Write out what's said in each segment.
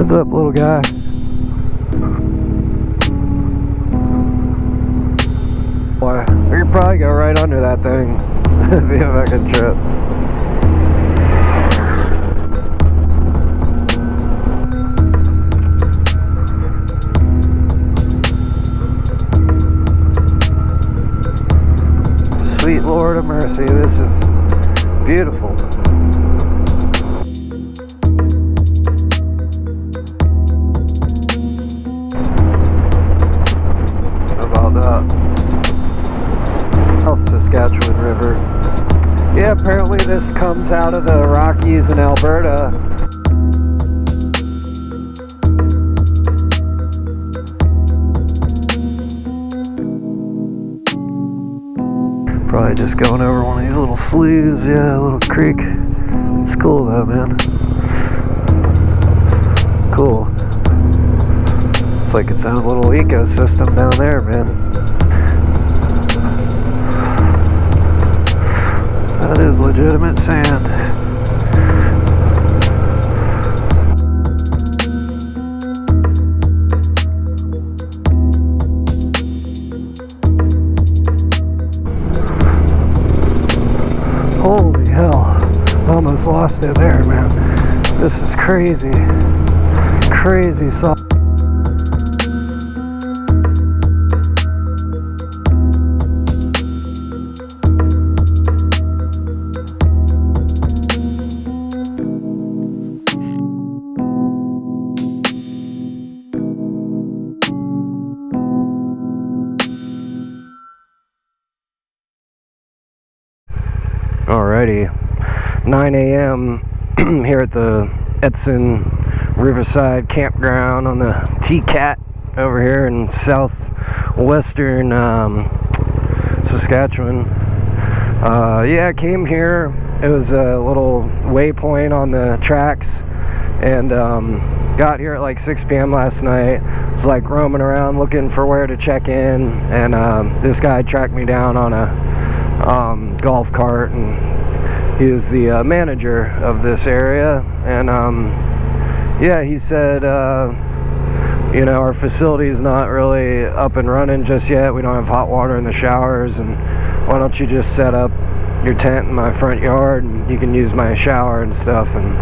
What's up, little guy? Boy, we could probably go right under that thing. It'd be a fucking trip. Sweet Lord of mercy, this is beautiful. How about that? South Saskatchewan River. Yeah, apparently this comes out of the Rockies in Alberta. Probably just going over one of these little sloughs, yeah, a little creek. It's cool though, man. Cool. It's like its own little ecosystem down there, man. That is legitimate sand. Holy hell. Almost lost it there, man. This is crazy. Crazy song. Alrighty, 9 a.m. here at the Edson Riverside Campground on the TCAT over here in Southwestern Saskatchewan. Yeah, I came here. It was a little waypoint on the tracks, and got here at like 6 p.m. last night. Was like roaming around looking for where to check in, and this guy tracked me down on a golf cart, and he was the manager of this area, and yeah, he said you know, our facility's not really up and running just yet. We don't have hot water in the showers, and why don't you just set up your tent in my front yard and you can use my shower and stuff. And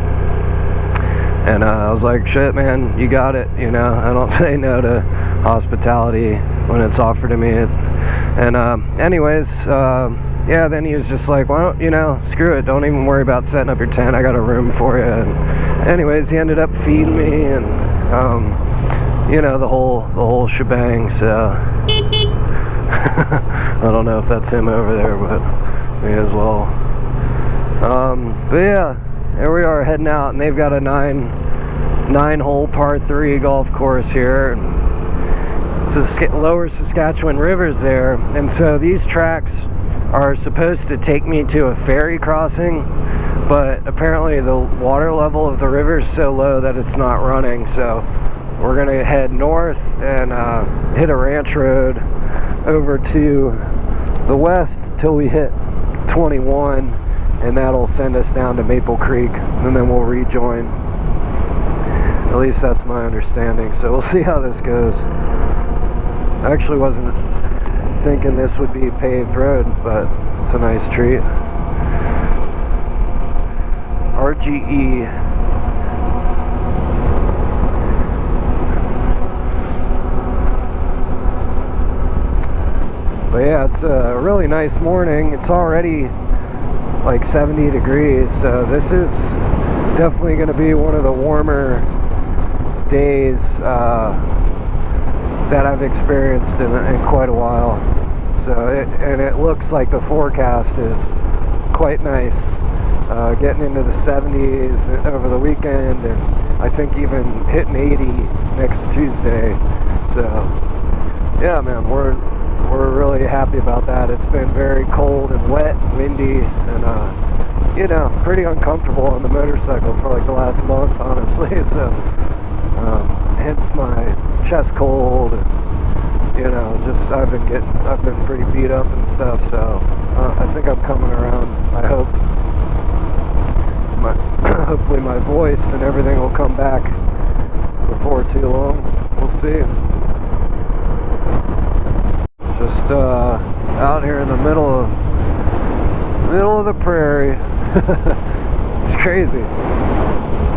I was like, shit, man, you got it. You know, I don't say no to hospitality when it's offered to me. And anyways, yeah, then he was just like, why don't, you know, screw it, don't even worry about setting up your tent, I got a room for you. And anyways, he ended up feeding me, and you know, the whole shebang. So I don't know if that's him over there, but me as well. But yeah, here we are heading out, and they've got a nine-hole par 3 golf course here. Lower Saskatchewan River's there, and so these tracks are supposed to take me to a ferry crossing, but apparently the water level of the river is so low that it's not running. So we're gonna head north and hit a ranch road over to the west till we hit 21, and that'll send us down to Maple Creek, and then we'll rejoin. At least that's my understanding, so we'll see how this goes. I actually wasn't thinking this would be a paved road, but it's a nice treat. RGE. But yeah, it's a really nice morning. It's already like 70 degrees, so this is definitely going to be one of the warmer days that I've experienced in quite a while. So it looks like the forecast is quite nice, getting into the 70s over the weekend, and I think even hitting 80 next Tuesday. So yeah, man, we're really happy about that. It's been very cold and wet, windy, and you know, pretty uncomfortable on the motorcycle for like the last month, honestly. So hence my chest cold, and you know, just I've been pretty beat up and stuff. So I think I'm coming around. I hope hopefully my voice and everything will come back for too long. We'll see. Just out here in the middle of the prairie. It's crazy.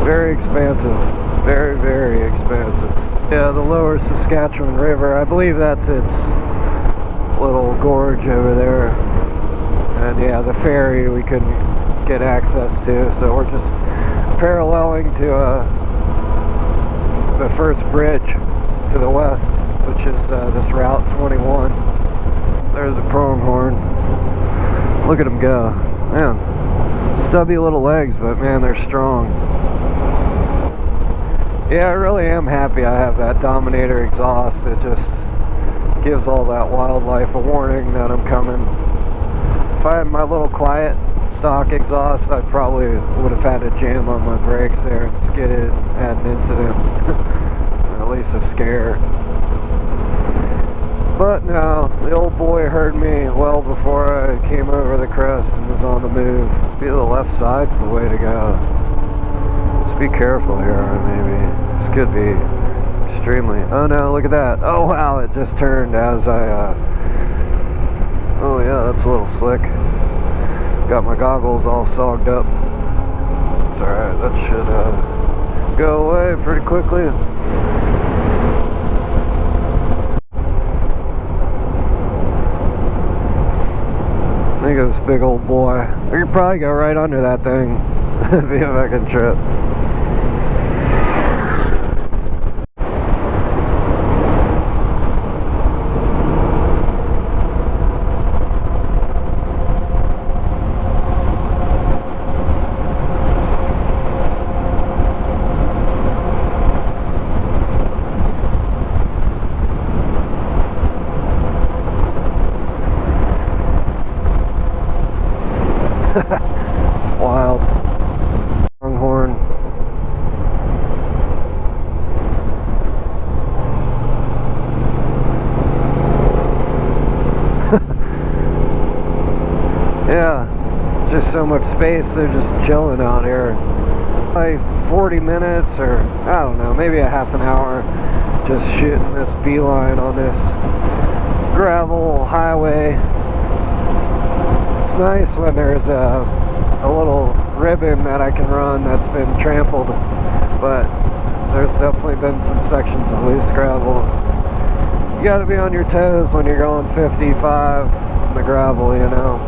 Very expansive. Very, very expansive. Yeah, the lower Saskatchewan River. I believe that's its little gorge over there. And yeah, the ferry we couldn't get access to, so we're just paralleling to the first bridge to the west, which is this Route 21. There's a pronghorn. Look at him go. Man, stubby little legs, but man, they're strong. Yeah, I really am happy I have that Dominator exhaust. It just gives all that wildlife a warning that I'm coming. If I had my little quiet stock exhaust, I probably would have had to jam on my brakes there and skidded and had an incident. Or at least a scare. But no, the old boy heard me well before I came over the crest and was on the move. Be the left side's the way to go. Just be careful here, maybe. This could be extremely... Oh no, look at that. Oh wow, it just turned as I... Oh yeah, that's a little slick. Got my goggles all sogged up. It's alright, that should go away pretty quickly. Look at this big old boy. I could probably go right under that thing. Be a fucking trip. Wild. Pronghorn. Yeah, just so much space. They're just chilling out here. Like 40 minutes or I don't know, maybe a half an hour just shooting this beeline on this gravel highway. It's nice when there's a little ribbon that I can run that's been trampled, but there's definitely been some sections of loose gravel. You gotta be on your toes when you're going 55 in the gravel, you know.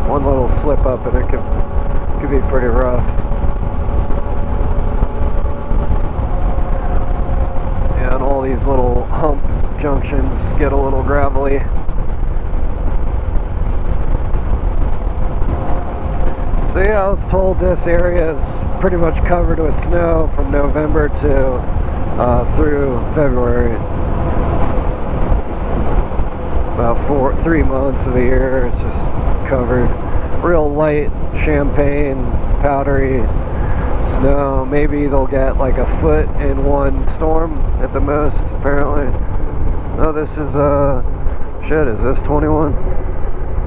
One little slip up and it could be pretty rough. Yeah, and all these little hump junctions get a little gravelly. So yeah, I was told this area is pretty much covered with snow from November to through February. About 3 months of the year, it's just covered. Real light champagne, powdery snow. Maybe they'll get like a foot in one storm at the most, apparently. Oh, this is, shit, is this 21?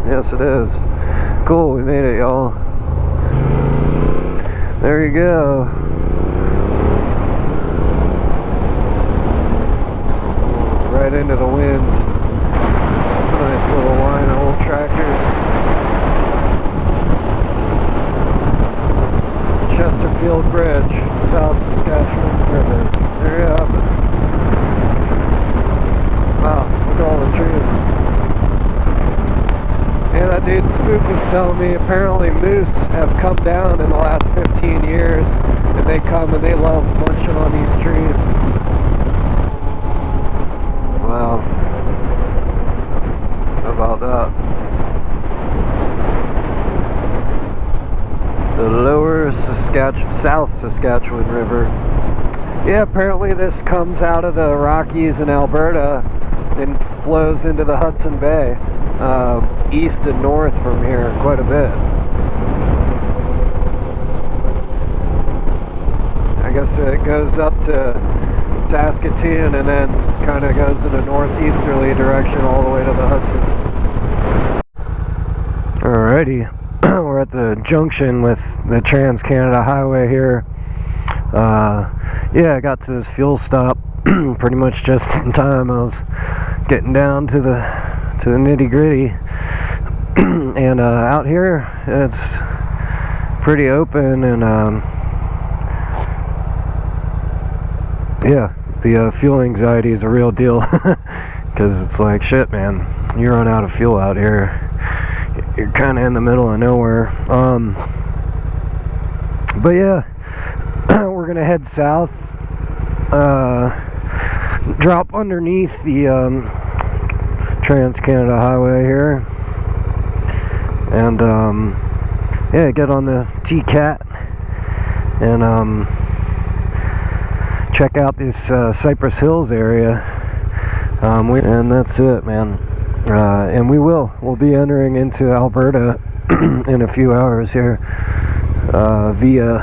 Yes, it is. Cool, we made it, y'all. There you go. Right into the wind. It's a nice little line of old tractors. Chesterfield Bridge, South Saskatchewan River. There you have it. Wow, look at all the trees. Yeah, that dude Spook was telling me apparently moose have come down in the last 15 years, and they come and they love munching on these trees. Wow. How about that? The lower South Saskatchewan River. Yeah, apparently this comes out of the Rockies in Alberta and flows into the Hudson Bay. East and north from here quite a bit. I guess it goes up to Saskatoon and then kind of goes in a northeasterly direction all the way to the Hudson. Alrighty, we're at the junction with the Trans-Canada Highway here. Yeah, I got to this fuel stop pretty much just in time. I was getting down to the nitty gritty, and out here it's pretty open, and yeah, the fuel anxiety is a real deal, because it's like, shit, man, you run out of fuel out here, you're kind of in the middle of nowhere. But yeah, we're gonna head south, drop underneath the Trans-Canada Highway here, and yeah, get on the TCAT and check out this Cypress Hills area, and that's it, man. And we'll be entering into Alberta in a few hours here, via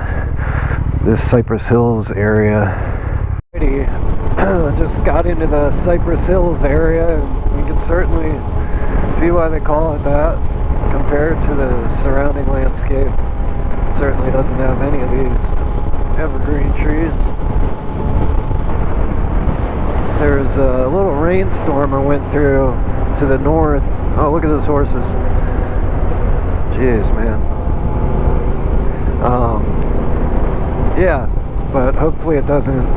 this Cypress Hills area. Just got into the Cypress Hills area, and you can certainly see why they call it that compared to the surrounding landscape. Certainly doesn't have any of these evergreen trees. There's a little rainstorm I went through to the north. Oh, look at those horses. Jeez, man. Yeah, but hopefully it doesn't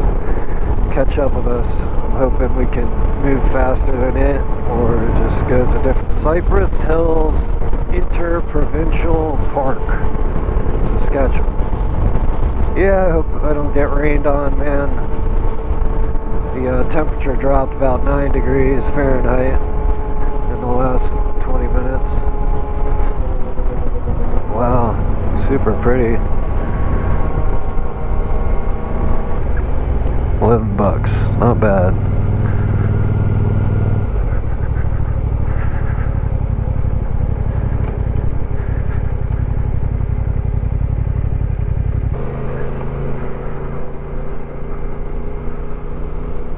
catch up with us. I'm hoping we can move faster than it, or it just goes a different. Cypress Hills Provincial Park, Saskatchewan. Yeah, I hope I don't get rained on, man. The temperature dropped about 9 degrees Fahrenheit in the last 20 minutes. Wow, super pretty. $11, not bad.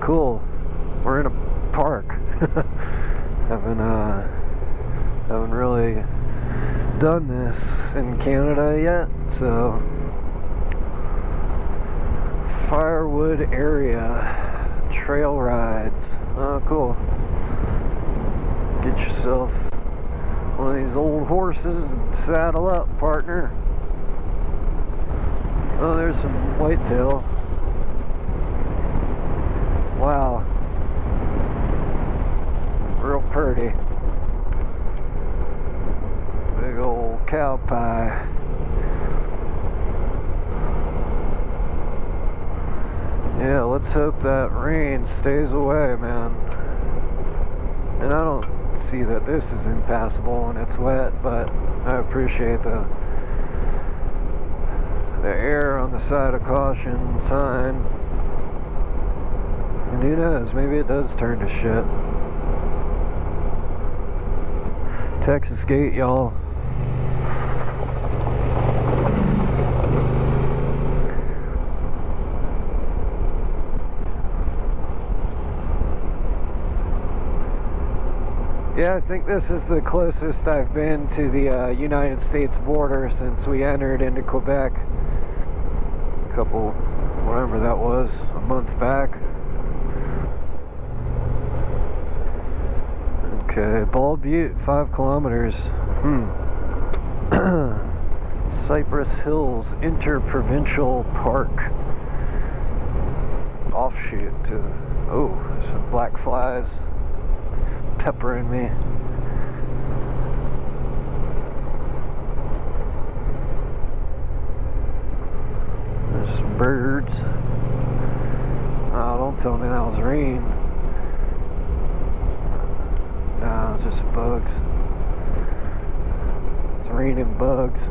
Cool. We're in a park. Haven't really done this in Canada yet, so firewood area, trail rides. Oh, cool. Get yourself one of these old horses and saddle up, partner. Oh, there's some whitetail. Wow. Real pretty. Big old cow pie. Yeah, let's hope that rain stays away, man. And I don't see that this is impassable when it's wet, but I appreciate the air on the side of caution sign. And who knows, maybe it does turn to shit. Texas Gate, y'all. Yeah, I think this is the closest I've been to the United States border since we entered into Quebec a couple, whatever that was, a month back. Okay, Bald Butte, 5 kilometers. Cypress Hills Interprovincial Park. Offshoot to, oh, some black flies peppering me. There's some birds. Oh, don't tell me that was rain. No, it's just bugs. It's raining bugs.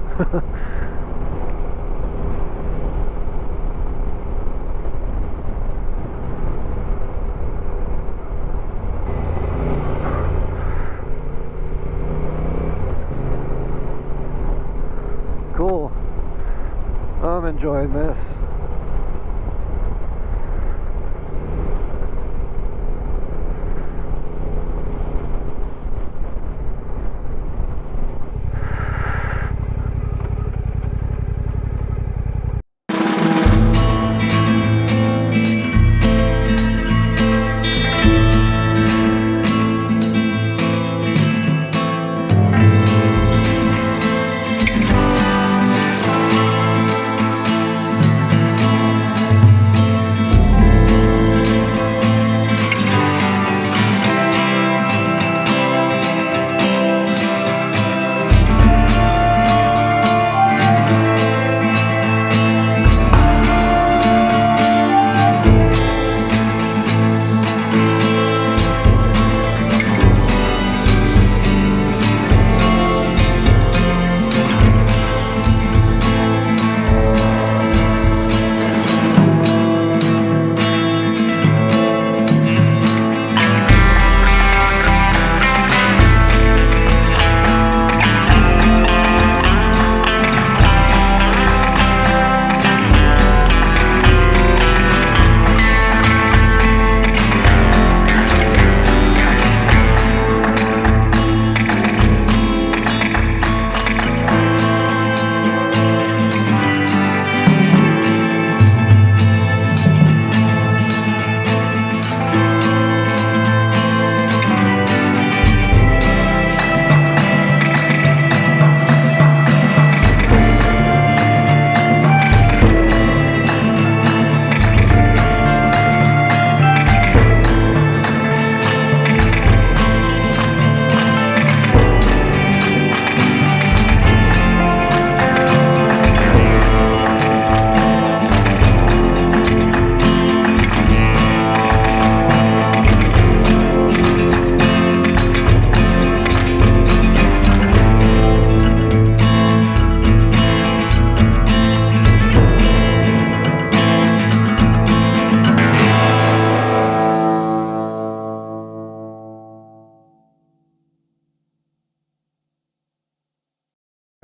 Cool. I'm enjoying this.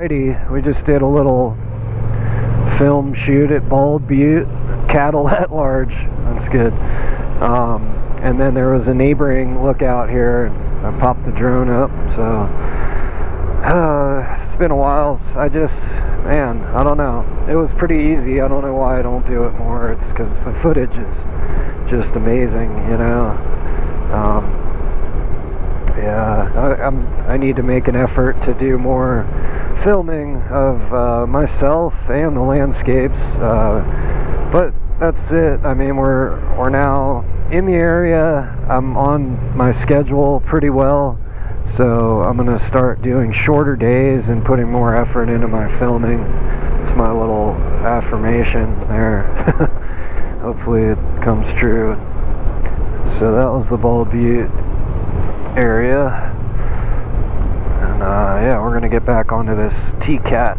We just did a little film shoot at Bald Butte, cattle at large. That's good. And then there was a neighboring lookout here, and I popped the drone up. So it's been a while. I don't know. It was pretty easy. I don't know why I don't do it more. It's because the footage is just amazing, you know. I need to make an effort to do more filming of myself and the landscapes, but that's it. I mean, we're now in the area. I'm on my schedule pretty well, so I'm gonna start doing shorter days and putting more effort into my filming. It's my little affirmation there. Hopefully it comes true. So that was the Bald Butte area, and we're gonna get back onto this TCAT,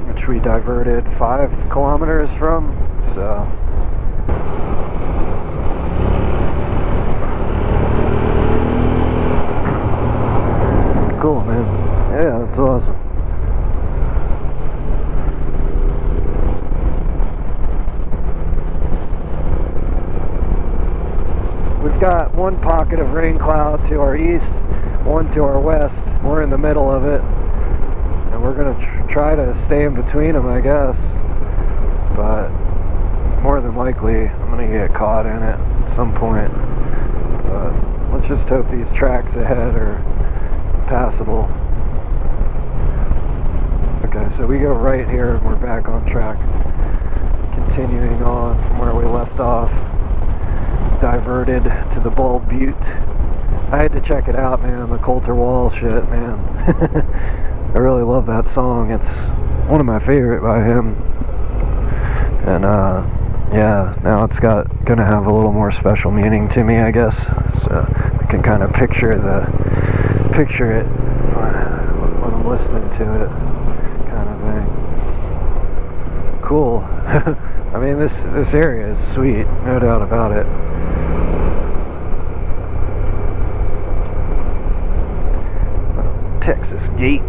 which we diverted 5 kilometers from. So cool, man. Yeah, that's awesome. We've got one pocket of rain cloud to our east, one to our west. We're in the middle of it, and we're gonna try to stay in between them, I guess. But more than likely, I'm gonna get caught in it at some point. But let's just hope these tracks ahead are passable. Okay, so we go right here, and we're back on track. Continuing on from where we left off. Diverted to the Bald Butte. I had to check it out, man. The Coulter Wall shit, man. I really love that song. It's one of my favorite by him. And now it's gonna have a little more special meaning to me, I guess. So I can kind of picture it when I'm listening to it, kind of thing. Cool. I mean, this area is sweet, no doubt about it. Texas Gate.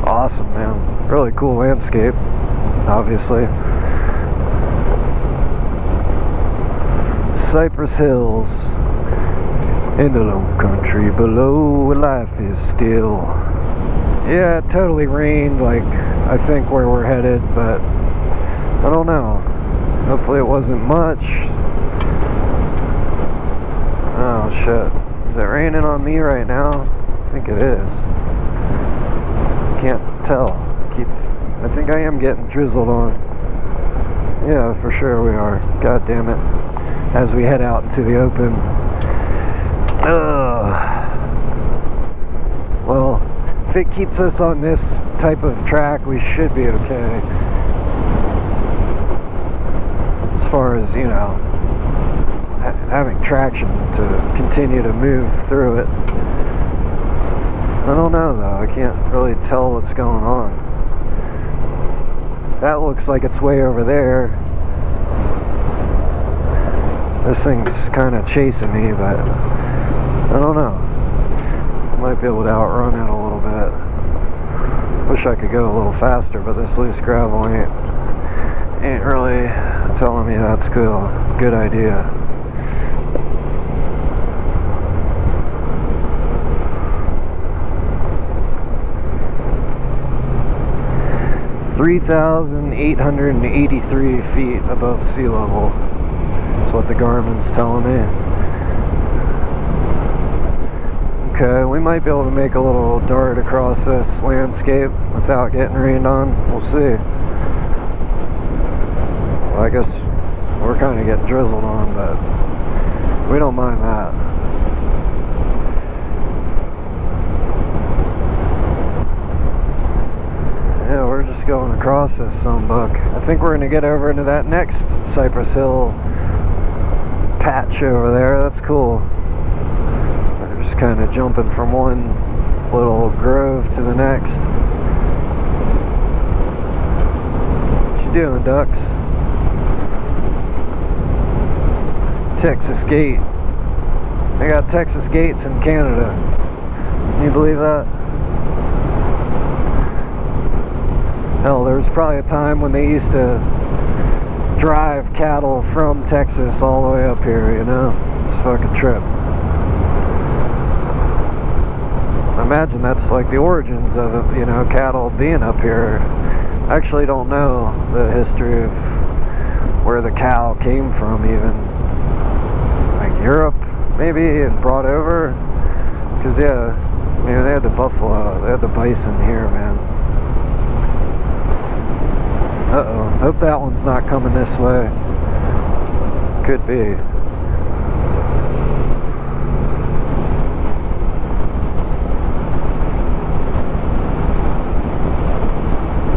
Awesome, man. Really cool landscape, obviously. Cypress Hills. In the low country below, life is still. Yeah, it totally rained, like, I think where we're headed, but I don't know. Hopefully it wasn't much. Oh, shit. Is it raining on me right now? I think it is. Can't tell. I think I am getting drizzled on. Yeah, for sure we are. God damn it. As we head out into the open. Well, if it keeps us on this type of track, we should be okay. As far as, you know, having traction to continue to move through it. I don't know, though. I can't really tell what's going on. That looks like it's way over there. This thing's kind of chasing me, but I don't know. Might be able to outrun it a little bit. Wish I could go a little faster, but this loose gravel ain't really telling me that's good idea. (3,883 feet above sea level. That's what the Garmin's telling me. Okay, we might be able to make a little dart across this landscape without getting rained on. We'll see. Well, I guess we're kind of getting drizzled on, but we don't mind that. Yeah, we're just going across this sunbuck. I think we're going to get over into that next Cypress Hill patch over there. That's cool. We're just kind of jumping from one little grove to the next. you doing, ducks? Texas Gate. They got Texas Gates in Canada. Can you believe that? Hell, there was probably a time when they used to drive cattle from Texas all the way up here, you know? It's a fucking trip. I imagine that's like the origins of it, you know, cattle being up here. I actually don't know the history of where the cow came from, even. Like Europe, maybe, and brought over. Because, yeah, I mean, they had the buffalo, they had the bison here, man. Uh-oh, hope that one's not coming this way. Could be.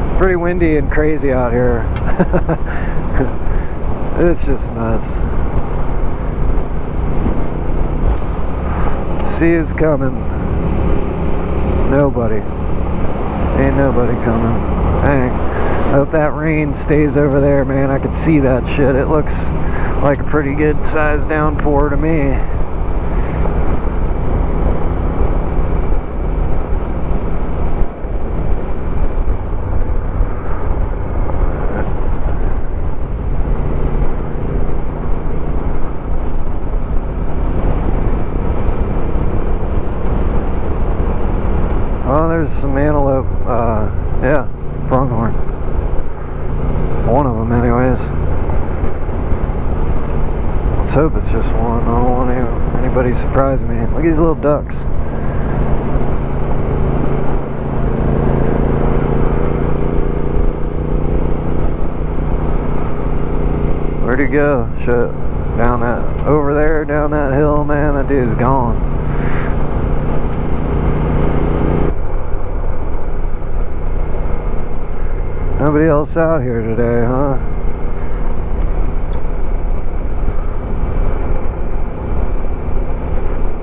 It's pretty windy and crazy out here. It's just nuts. Sea is coming. Nobody. Ain't nobody coming. Dang. I hope that rain stays over there, man. I could see that shit. It looks like a pretty good sized downpour to me. Oh, there's some antelope. Yeah, pronghorn. One of them, anyways. Let's hope it's just one. I don't want anybody to surprise me. Look at these little ducks. Where'd he go? Shit. Down that, over there, down that hill, man. That dude's gone. Nobody else out here today, huh?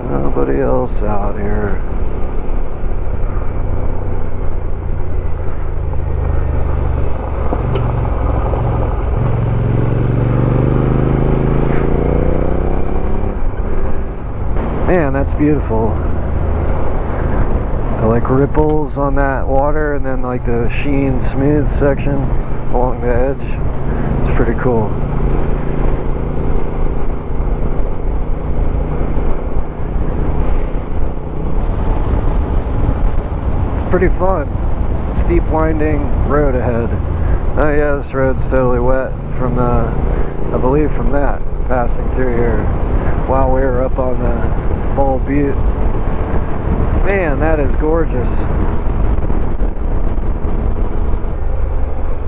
Nobody else out here. Man, that's beautiful. The like ripples on that water, and then like the sheen smooth section along the edge. It's pretty cool. It's pretty fun. Steep winding road ahead. Oh yeah, this road's totally wet from the, I believe from that, passing through here while we were up on the Bull Butte. Man, that is gorgeous.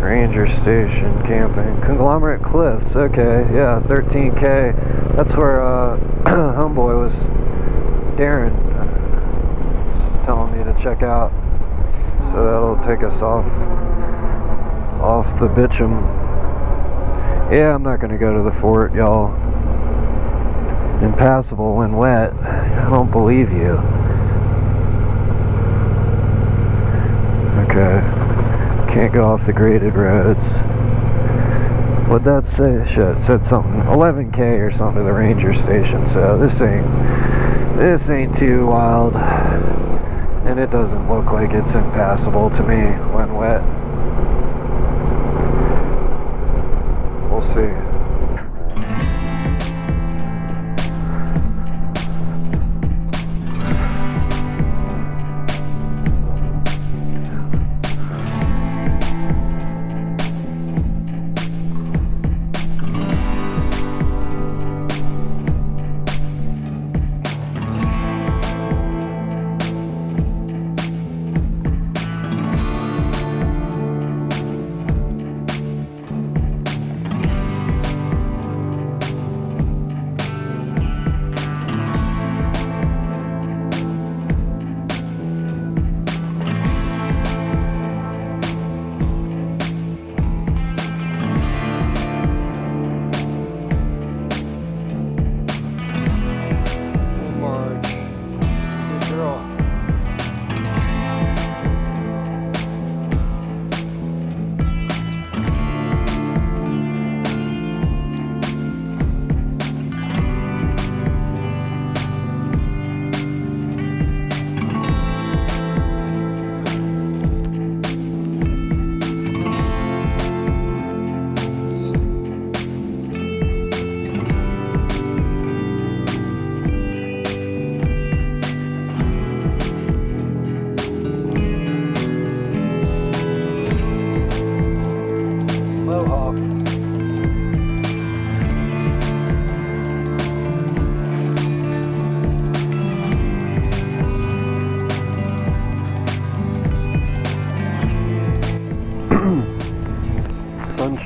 Ranger Station camping. Conglomerate Cliffs. Okay, yeah, 13K. That's where homeboy was, Darren, was telling me to check out. So that'll take us off the Bitchum. Yeah, I'm not gonna go to the fort, y'all. Impassable when wet. I don't believe you. Okay, can't go off the graded roads. What'd that say? Shit, it said something 11K or something to the ranger station. So this ain't too wild, and it doesn't look like it's impassable to me when wet. We'll see.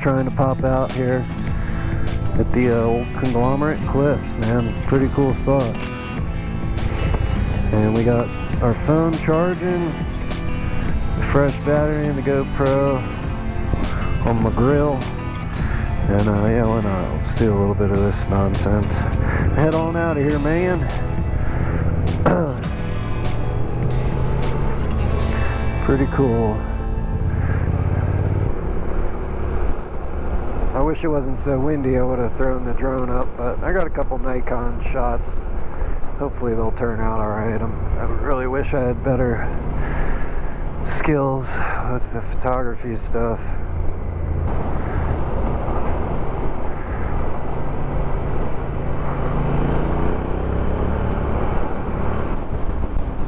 trying to pop out here at the old conglomerate cliffs, man. Pretty cool spot. And we got our phone charging, fresh battery in the GoPro on my grill. And yeah, why not? Let's do a little bit of this nonsense. Head on out of here, man. Pretty cool. I wish it wasn't so windy. I would have thrown the drone up, but I got a couple Nikon shots. Hopefully they'll turn out alright. I really wish I had better skills with the photography stuff.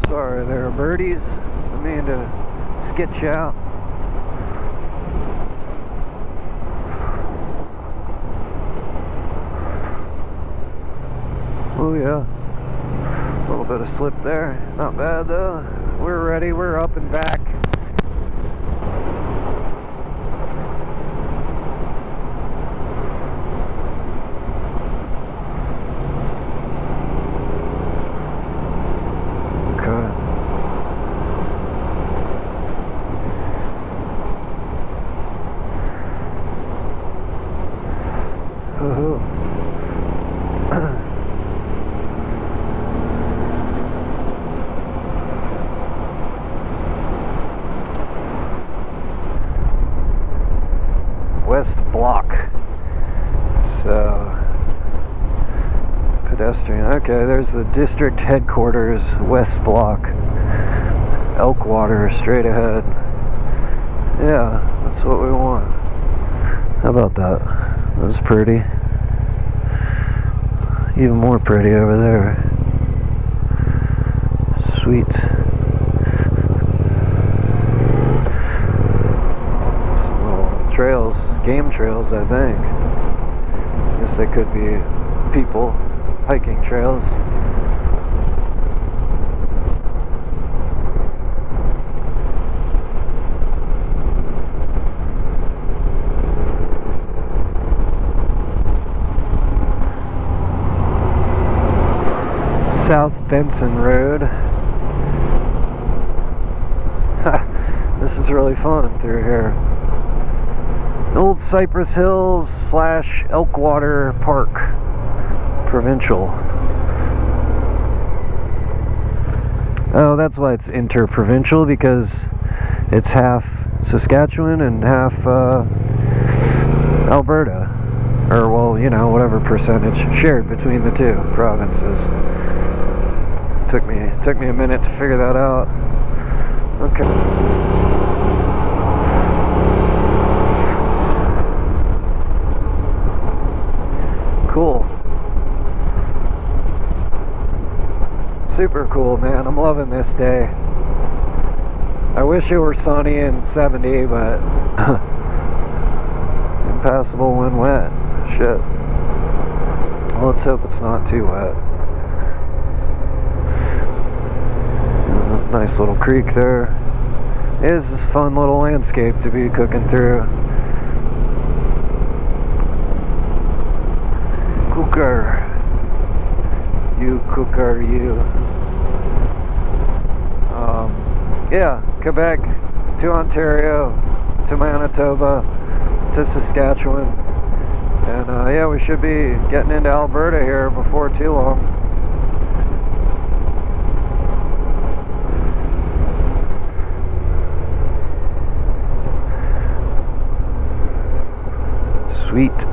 Sorry there, birdies. I mean to sketch you out. Oh yeah, a little bit of slip there. Not bad though. We're ready. We're up and back. West Block. So pedestrian. Okay, there's the district headquarters, West Block. Elkwater straight ahead. Yeah, that's what we want. How about that? That was pretty. Even more pretty over there. Sweet. Trails, game trails, I think. I guess they could be people hiking trails. South Benson Road. This is really fun through here. Old Cypress Hills / Elkwater Park, Provincial. Oh, that's why it's interprovincial, because it's half Saskatchewan and half Alberta, or well, you know, whatever percentage shared between the two provinces. Took me a minute to figure that out. Okay. Cool. Super cool, man. I'm loving this day. I wish it were sunny and 70, but impassable when wet. Shit. Well, let's hope it's not too wet. Nice little creek there. It is this fun little landscape to be cooking through. Cooker. You cooker, you. Yeah, Quebec to Ontario to Manitoba to Saskatchewan. And yeah, we should be getting into Alberta here before too long. Sweet.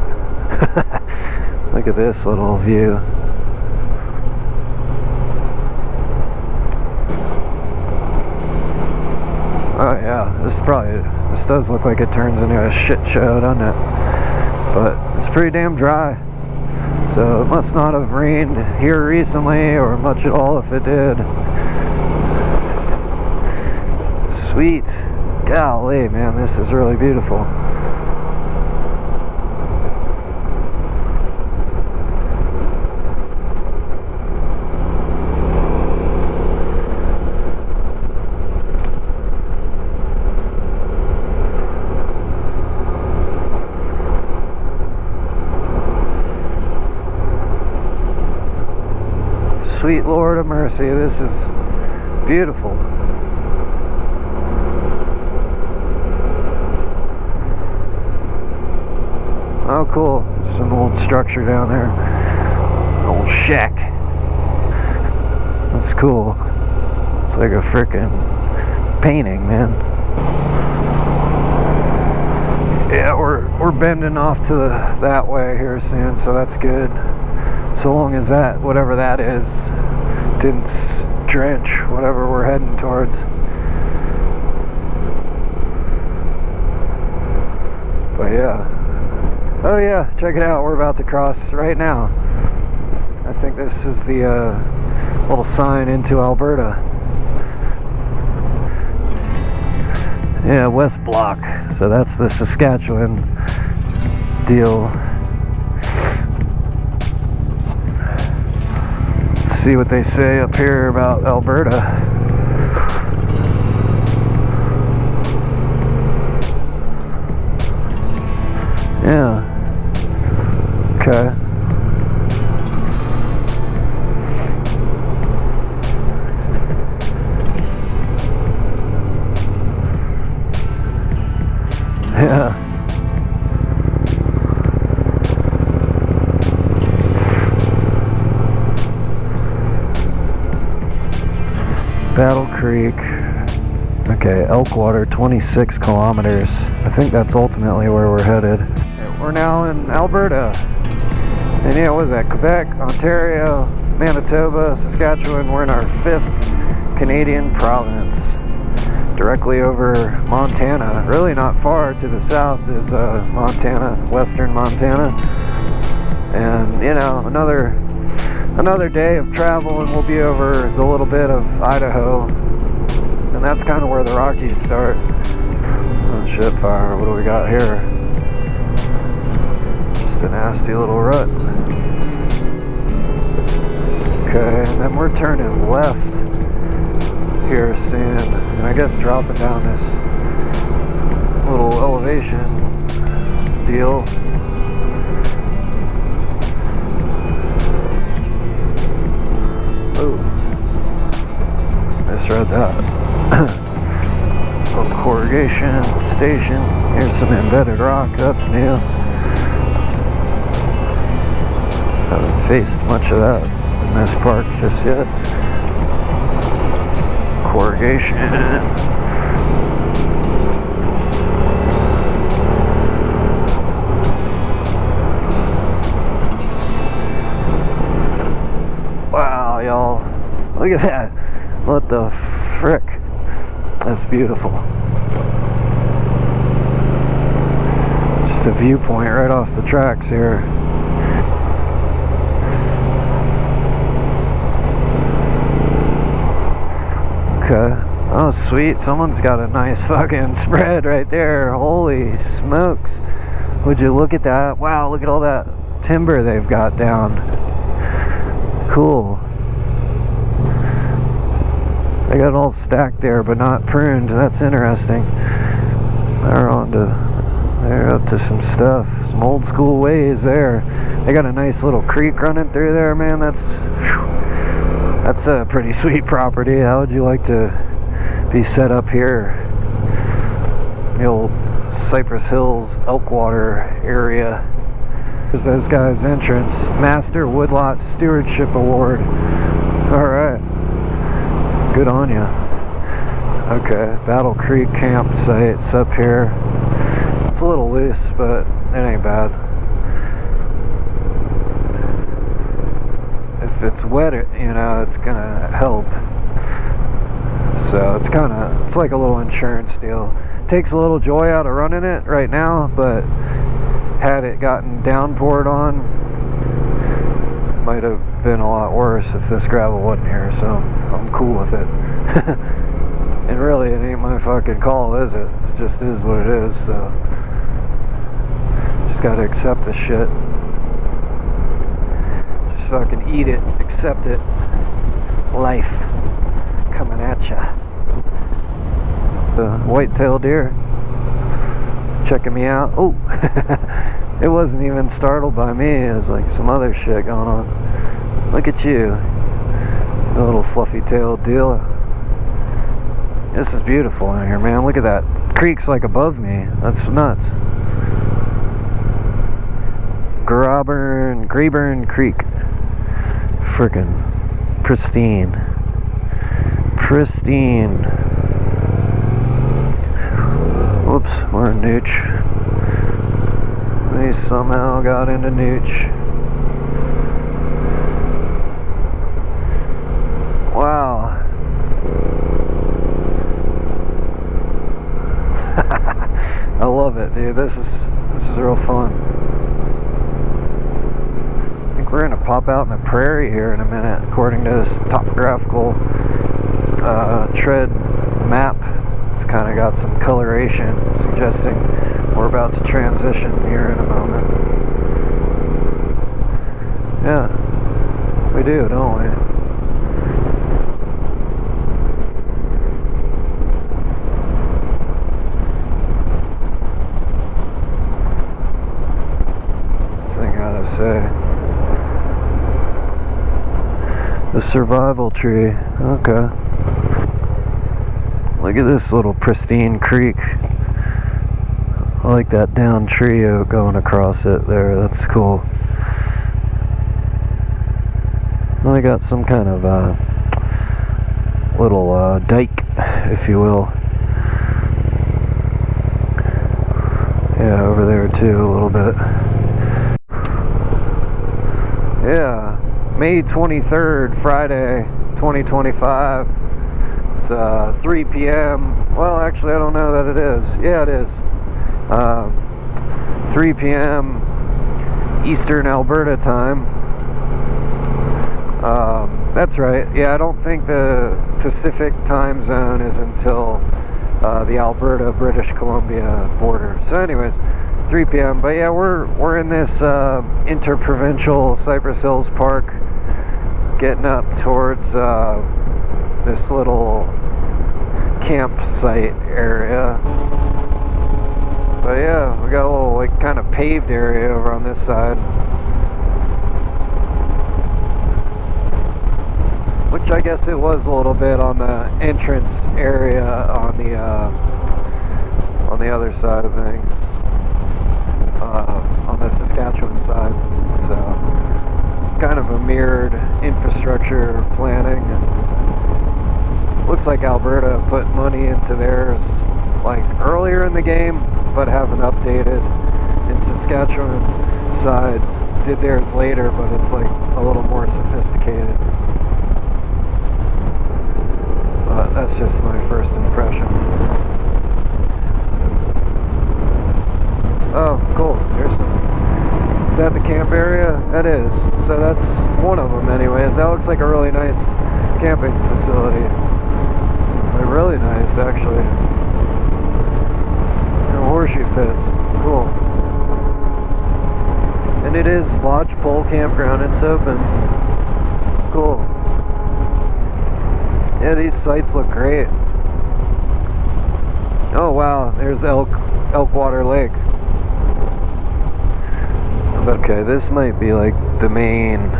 Look at this little view. Oh yeah, this does look like it turns into a shit show, doesn't it? But it's pretty damn dry. So it must not have rained here recently or much at all if it did. Sweet. Golly, man, this is really beautiful. Sweet Lord of mercy, this is beautiful. Oh, cool. Some old structure down there. Old shack. That's cool. It's like a frickin' painting, man. Yeah, we're bending off to that way here soon, so that's good. So long as that, whatever that is, didn't drench whatever we're heading towards. But yeah. Oh yeah, check it out. We're about to cross right now. I think this is the little sign into Alberta. Yeah, West Block. So that's the Saskatchewan deal. Let's see what they say up here about Alberta. Yeah. Okay. Yeah. Battle Creek. Okay, Elkwater, 26 kilometers. I think that's ultimately where we're headed. We're now in Alberta. And yeah, what is that? Quebec, Ontario, Manitoba, Saskatchewan. We're in our 5th Canadian province. Directly over Montana. Really not far to the south is Montana, western Montana. And you know, another day of travel and we'll be over the little bit of Idaho. And that's kind of where the Rockies start. Oh shit, fire. What do we got here? Just a nasty little rut. Okay, and then we're turning left here soon, and I guess dropping down this little elevation deal. Oh, misread that. Little corrugation station. Here's some embedded rock. That's new. Haven't faced much of that in this park just yet. Corrugation. Wow, y'all. Look at that. What the frick? That's beautiful. Just a viewpoint right off the tracks here. Okay. Oh, sweet. Someone's got a nice fucking spread right there. Holy smokes. Would you look at that? Wow, look at all that timber they've got down. Cool. They got it all stacked there, but not pruned. That's interesting. They're up to some stuff. Some old school ways there. They got a nice little creek running through there, man. That's a pretty sweet property. How would you like to be set up here? The old Cypress Hills, Elkwater area. There's those guys' entrance. Master Woodlot Stewardship Award. Alright. Good on ya. Okay, Battle Creek campsite's up here. It's a little loose, but it ain't bad. If it's wet, you know, it's gonna help. So it's like a little insurance deal. Takes a little joy out of running it right now, but had it gotten downpoured on, might have been a lot worse if this gravel wasn't here, so I'm cool with it. And really, it ain't my fucking call, is it? It just is what it is, so just gotta accept the shit. Just fucking eat it, accept it. Life coming at ya. The white-tailed deer checking me out. Oh, it wasn't even startled by me. It was like some other shit going on. Look at you. A little fluffy tailed deal. This is beautiful in here, man. Look at that. Creek's like above me. That's nuts. Grayburn Creek. Frickin' pristine. Whoops, we're in Nooch. They somehow got into Nooch. Wow. I love it, dude. This is real fun. I think we're gonna pop out in the prairie here in a minute, according to this topographical tread map. It's kind of got some coloration suggesting we're about to transition here in a moment. Yeah, we do, don't we? Say the survival tree. Okay, look at this little pristine creek. I like that down trio going across it there. That's cool. Well, they got some kind of little dike, if you will. Yeah, over there too a little bit. Yeah, May 23rd, Friday, 2025. It's 3 p.m. Well, actually, I don't know that it is. Yeah, it is. 3 p.m. Eastern Alberta time. That's right. Yeah, I don't think the Pacific time zone is until the Alberta, British Columbia border. So anyways, 3 p.m. But yeah, we're in this interprovincial Cypress Hills Park, getting up towards this little campsite area. But yeah, we got a little like kind of paved area over on this side, which I guess it was a little bit on the entrance area on the other side of things. On the Saskatchewan side, so it's kind of a mirrored infrastructure planning. And looks like Alberta put money into theirs like earlier in the game, but haven't updated. And Saskatchewan side did theirs later, but it's like a little more sophisticated. But that's just my first impression. Oh, cool. There's some. Is that the camp area? That is. So that's one of them anyways. That looks like a really nice camping facility. Like really nice, actually. And horseshoe pits. Cool. And it is lodgepole campground. It's open. Cool. Yeah, these sites look great. Oh wow, there's Elkwater Lake. Okay, this might be like the main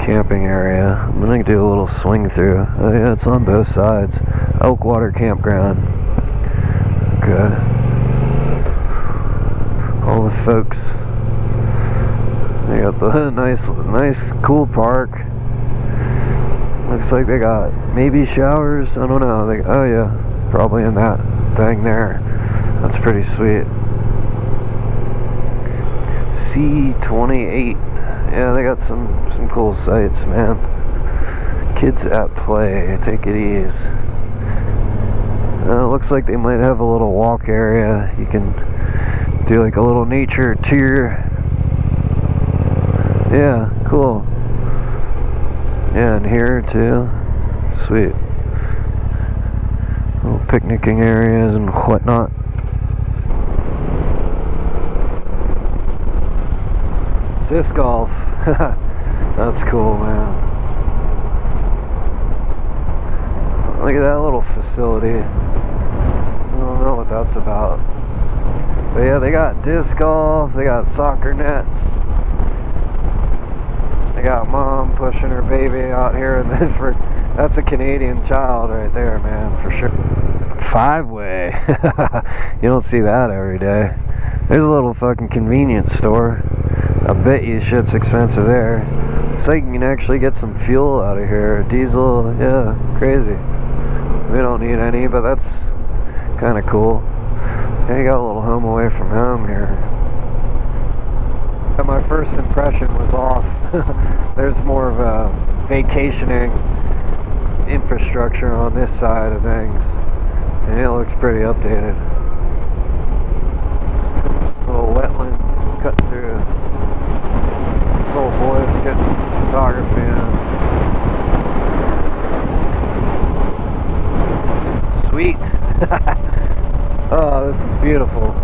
camping area. I'm gonna do a little swing through. Oh yeah, it's on both sides. Elkwater Campground. Okay. All the folks. They got the nice cool park. Looks like they got maybe showers. I don't know. Oh yeah, probably in that thing there. That's pretty sweet. C28. Yeah, they got some cool sites, man. Kids at play. Take it easy. Looks like they might have a little walk area. You can do like a little nature tour. Yeah, cool. Yeah, and here too. Sweet. Little picnicking areas and whatnot. Disc golf. That's cool, man. Look at that little facility. I don't know what that's about. But yeah, they got disc golf, they got soccer nets. They I got mom pushing her baby out here, and then that's a Canadian child right there, man, for sure. 5-way. You don't see that every day. There's a little fucking convenience store. I bet you shit's expensive there. Looks like you can actually get some fuel out of here. Diesel, yeah, crazy. We don't need any, but that's kind of cool. Yeah, you got a little home away from home here. And my first impression was off. There's more of a vacationing infrastructure on this side of things, and it looks pretty updated. Little wetland cut through. This old boy's getting some photography in. Sweet. Oh, this is beautiful.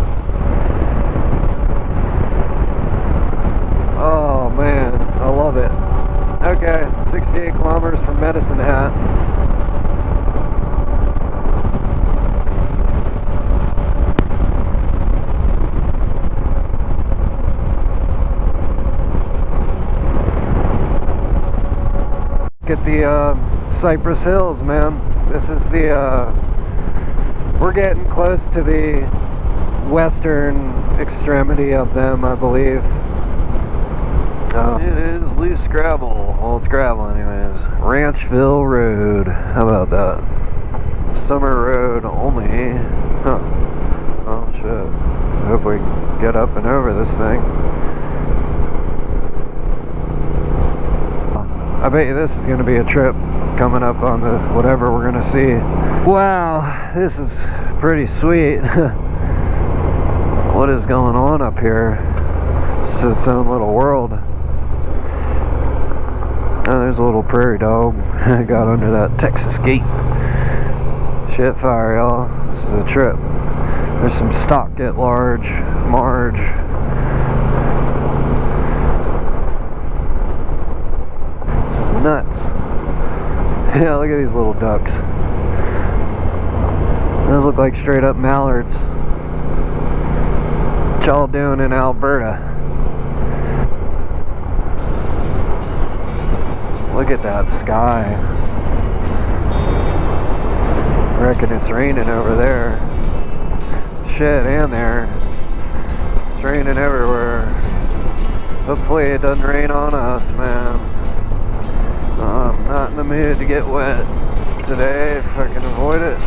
Oh man, I love it. Okay, 68 kilometers from Medicine Hat. Look at the Cypress Hills, man. This is the we're getting close to the western extremity of them, I believe. It is loose gravel. Well, it's gravel anyways. Ranchville Road. How about that? Summer Road only. Huh. Oh shit. I hope we get up and over this thing. I bet you this is going to be a trip coming up on the whatever we're going to see. Wow, this is pretty sweet. What is going on up here? It's its own little world. Oh, there's a little prairie dog. Got under that Texas gate. Shit fire, y'all. This is a trip. There's some stock at large. Marge. This is nuts. Yeah, look at these little ducks. Those look like straight up mallards. What y'all doing in Alberta? Look at that sky. I reckon it's raining over there. Shit, and there. It's raining everywhere. Hopefully it doesn't rain on us, man. I'm not in the mood to get wet today if I can avoid it.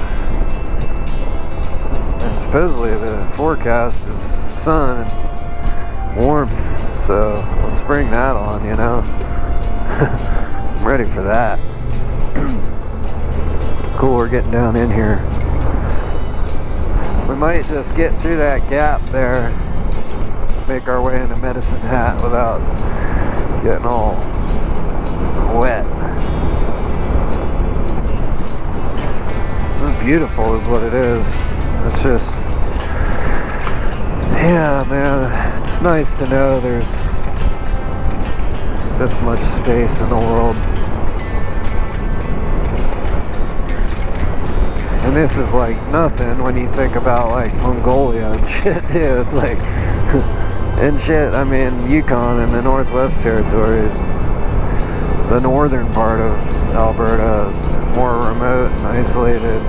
And supposedly the forecast is sun and warmth, so let's bring that on, you know. I'm ready for that. Cool, we're getting down in here. We might just get through that gap there, make our way into Medicine Hat without getting all wet. This is beautiful is what it is. It's just, yeah, man, it's nice to know there's this much space in the world. And this is like nothing when you think about like Mongolia and shit too. It's like, and shit, I mean, Yukon and the Northwest Territories, the northern part of Alberta is more remote and isolated,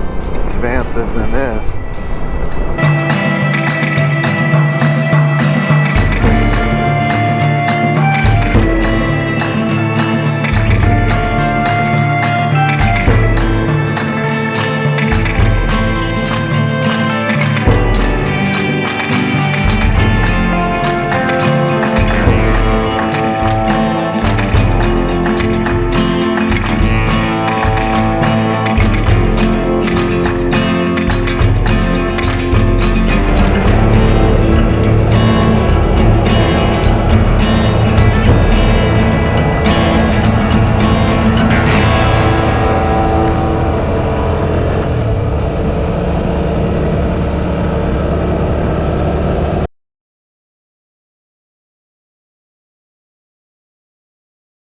expansive than this.